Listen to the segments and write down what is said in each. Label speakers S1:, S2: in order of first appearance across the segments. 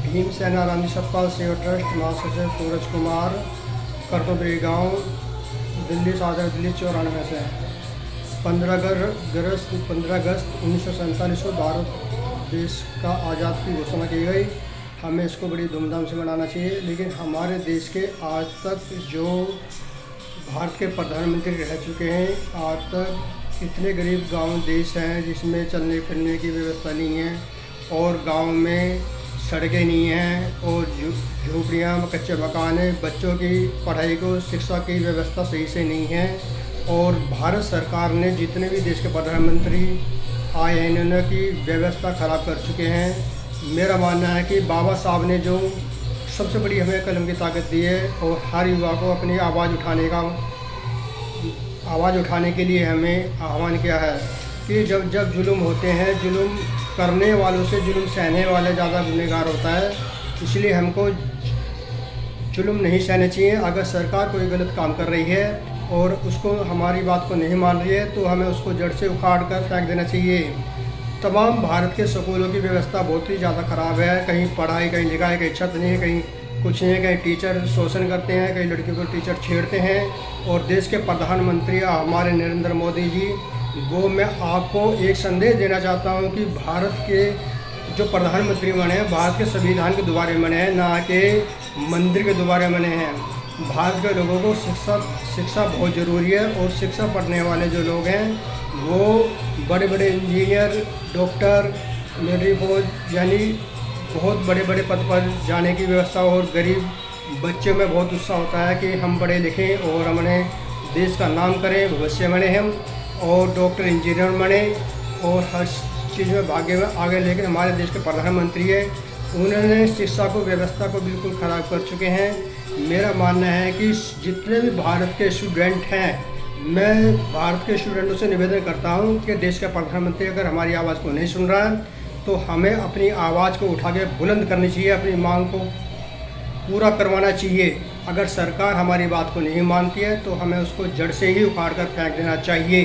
S1: भीम सेना रामजी सतपाल सेवा ट्रस्ट महासचिव सूरज कुमार, करतोबरी गांव, दिल्ली सादर दिल्ली 94 से। 15 अगस्त 1947 को भारत देश का आज़ाद की घोषणा की गई। हमें इसको बड़ी धूमधाम से मनाना चाहिए। लेकिन हमारे देश के आज तक जो भारत के प्रधानमंत्री रह चुके हैं, आज तक इतने गरीब गांव देश हैं जिसमें चलने फिरने की व्यवस्था नहीं है, और गांव में सड़कें नहीं हैं, और झोपड़ियाँ कच्चे मकान हैं। बच्चों की पढ़ाई को शिक्षा की व्यवस्था सही से नहीं है। और भारत सरकार ने जितने भी देश के प्रधानमंत्री आए हैं, इन्होंने की व्यवस्था ख़राब कर चुके हैं। मेरा मानना है कि बाबा साहब ने जो सबसे बड़ी हमें कलम की ताकत दी है, और हर युवा को अपनी आवाज़ उठाने के लिए हमें आह्वान किया है कि जब जुल्म होते हैं, जुल्म करने वालों से जुल्म सहने वाले ज़्यादा गुनहगार होता है। इसलिए हमको जुल्म नहीं सहने चाहिए। अगर सरकार कोई गलत काम कर रही है और उसको हमारी बात को नहीं मान रही है, तो हमें उसको जड़ से उखाड़ कर फेंक देना चाहिए। तमाम भारत के स्कूलों की व्यवस्था बहुत ही ज़्यादा ख़राब है। कहीं पढ़ाई, कहीं लिखाई, कहीं छत नहीं है, कहीं कुछ नहीं है। कहीं टीचर शोषण करते हैं, कहीं लड़कियों को टीचर छेड़ते हैं। और देश के प्रधानमंत्री हमारे नरेंद्र मोदी जी, वो मैं आपको एक संदेश देना चाहता हूँ कि भारत के जो प्रधानमंत्री बने हैं, भारत के संविधान के दोबारे बने हैं, ना कि मंदिर के दोबारे बने हैं। भारत के लोगों को शिक्षा बहुत ज़रूरी है, और शिक्षा पढ़ने वाले जो लोग हैं वो बड़े बड़े इंजीनियर, डॉक्टर, मिलिट्री फौज, यानी बहुत बड़े बड़े पद पर जाने की व्यवस्था। और गरीब बच्चों में बहुत उत्साह होता है कि हम पढ़े लिखें और हमने देश का नाम करें, भविष्य बने हम, और डॉक्टर इंजीनियर बने, और हर चीज़ में भाग्य में आगे। लेकिन हमारे देश के प्रधानमंत्री हैं, उन्होंने शिक्षा को व्यवस्था को बिल्कुल ख़राब कर चुके हैं। मेरा मानना है कि जितने भी भारत के स्टूडेंट हैं, मैं भारत के स्टूडेंटों से निवेदन करता हूं कि देश का प्रधानमंत्री अगर हमारी आवाज़ को नहीं सुन रहा है, तो हमें अपनी आवाज़ को उठा के बुलंद करनी चाहिए, अपनी मांग को पूरा करवाना चाहिए। अगर सरकार हमारी बात को नहीं मानती है, तो हमें उसको जड़ से ही उखाड़ कर फेंक देना चाहिए।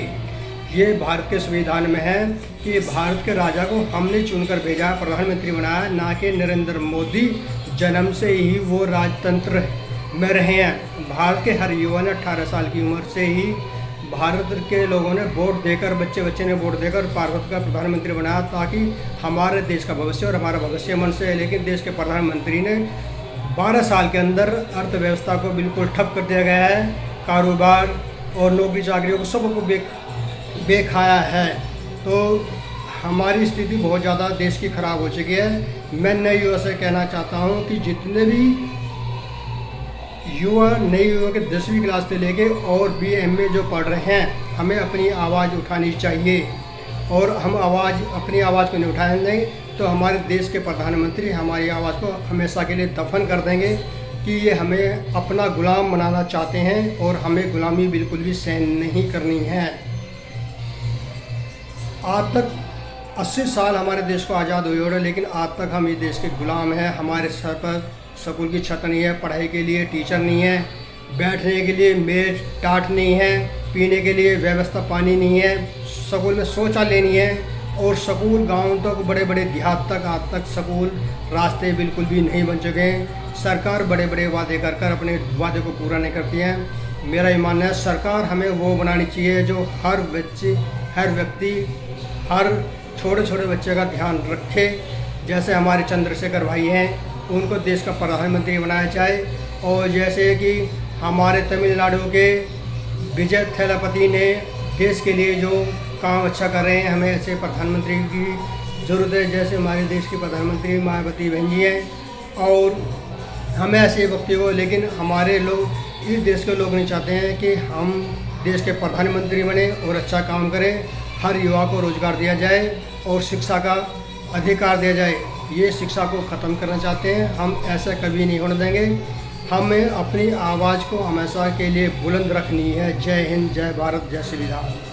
S1: ये भारत के संविधान में है कि भारत के राजा को हमने चुनकर भेजा, प्रधानमंत्री बनाया, ना कि नरेंद्र मोदी जन्म से ही वो राजतंत्र में रहे हैं। भारत के हर युवा ने 18 साल की उम्र से ही भारत के लोगों ने वोट देकर, बच्चे ने वोट देकर भारत का प्रधानमंत्री बनाया, ताकि हमारे देश का भविष्य और हमारा भविष्य मन से है। लेकिन देश के प्रधानमंत्री ने 12 साल के अंदर अर्थव्यवस्था को बिल्कुल ठप कर दिया गया है। कारोबार और नौकरी चाकरियों को सबको बेखाया है। तो हमारी स्थिति बहुत ज़्यादा देश की ख़राब हो चुकी है। मैं नए युवा से कहना चाहता हूँ कि जितने भी नए युवा के 10वीं क्लास से लेके और BA जो पढ़ रहे हैं, हमें अपनी आवाज़ उठानी चाहिए। और हम अपनी आवाज़ को नहीं उठाएंगे तो हमारे देश के प्रधानमंत्री हमारी आवाज़ को हमेशा के लिए दफन कर देंगे कि ये हमें अपना गुलाम बनाना चाहते हैं, और हमें गुलामी बिल्कुल भी सहन नहीं करनी है। आज तक 80 साल हमारे देश को आज़ाद हुए हो रहे, लेकिन आज तक हम इस देश के गुलाम हैं। हमारे सर पर स्कूल की छत नहीं है, पढ़ाई के लिए टीचर नहीं है, बैठने के लिए मेज टाट नहीं है, पीने के लिए व्यवस्था पानी नहीं है, स्कूल में शौचालय नहीं है, और स्कूल गांव तक, बड़े बड़े देहात तक आज तक स्कूल रास्ते बिल्कुल भी नहीं बन चुके हैं। सरकार बड़े बड़े वादे कर अपने वादे को पूरा नहीं करती है। मेरा ये मानना है सरकार हमें वो बनानी चाहिए जो हर बच्चे, हर व्यक्ति, हर छोटे छोटे बच्चे का ध्यान रखे। जैसे हमारे चंद्रशेखर भाई हैं, उनको देश का प्रधानमंत्री बनाया जाए। और जैसे कि हमारे तमिलनाडु के विजय थेलापति ने देश के लिए जो काम अच्छा कर रहे हैं, हमें ऐसे प्रधानमंत्री की ज़रूरत है। जैसे हमारे देश की प्रधानमंत्री मायावती बहन जी हैं, और हमें ऐसे व्यक्ति को, लेकिन हमारे लोग, इस देश के लोग नहीं चाहते हैं कि हम देश के प्रधानमंत्री बने और अच्छा काम करें। हर युवा को रोज़गार दिया जाए और शिक्षा का अधिकार दिया जाए। ये शिक्षा को ख़त्म करना चाहते हैं, हम ऐसा कभी नहीं होने देंगे। हमें अपनी आवाज़ को हमेशा के लिए बुलंद रखनी है। जय हिंद, जय भारत, जय श्री राम।